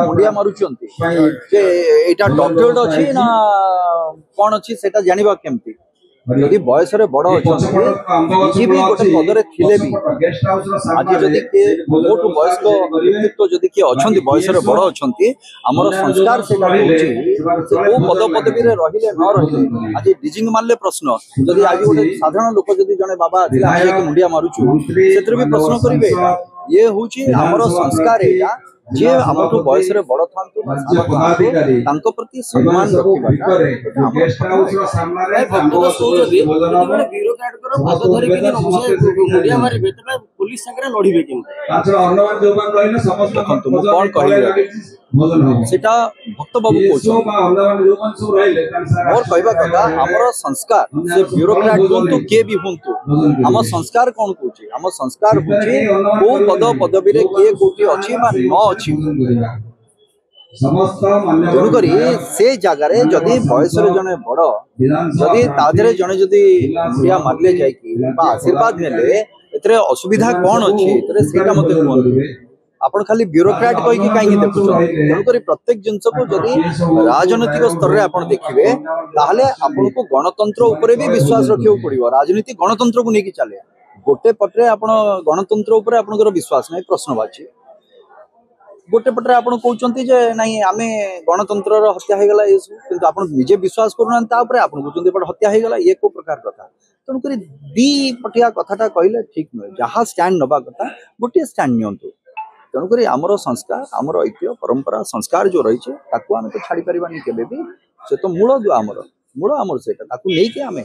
मुंडिया मारुचंती जे एटा doctorate अछि ना कोन अछि सेटा जानिबा केमती यदि बयस बड़ अच्छी भी गोटे पदरे थिले भी आज जदि किए मोटू वयस्क व्यक्तित्व जदि किए अच्छा बयस बड़ अच्छा आमर संस्कार से पद पदवी रहिले न रहिले आज डिजिंग मारे प्रश्न जदि आज गोटे साधारण लोक जदि जड़े बाबा मुंडिया मारुचु से भी प्रश्न करेंगे ये हूँ आमर संस्कार एटा जे हमठू बयस बड़ था प्रति सम्मान पुलिस लड़े सेटा भक्त बाबू मोर कहवा कथा आमर संस्कार से ब्यूरोक्राट हूँ किए भी हूँ आम संस्कार कौन कौचे आम संस्कार हूँ पद पदवी किए कौटी अच्छी न अच्छी तेणुक से जगार जदि बयस जड़े बड़ जदि तादे जड़े जदि मुंडिया मारले जाकि आशीर्वाद नेले एतरे असुविधा कौन अच्छी से मत कहते आपण खाली ब्यूरोक्राट कहीं कहीं देखुं तेणुक प्रत्येक जिनस को जदि राजनैतिक स्तर में आप देखिए आपन को गणतंत्र उपरे भी विश्वास रखा पड़ो राजनीति गणतंत्र को लेकिन चले गोटे पटे आप गणतंत्र उपरे आपनकर विश्वास नहीं प्रश्नवाची गोटे पटे आप कहते नाई आम गणतंत्र हत्या हो गला ये सब कि आप निजे विश्वास करूना आप कहते हत्या हो गला ये को प्रकार कथा तेणुक दी पटिया कथाटा कहले ठीक नुहे जहाँ स्टैंड नवा कथा गोटे स्टैंड नियंतु तेणुक आमर संस्कार आमर ऐतिह्य परंपरा संस्कार जो रही है आम तो छाड़ी पारानी केबे भी से तो मूल जो मूल आमर से नहीं आम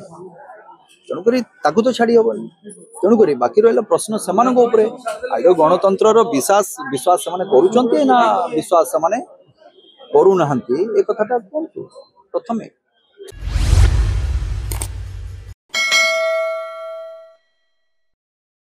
तेणुक तो छाड़ी हेनी तेणुक बाकी रहा प्रश्न से आगे गणतंत्र विश्वास विश्वास से ना विश्वास से करूना ये कथाटा कहतु प्रथमे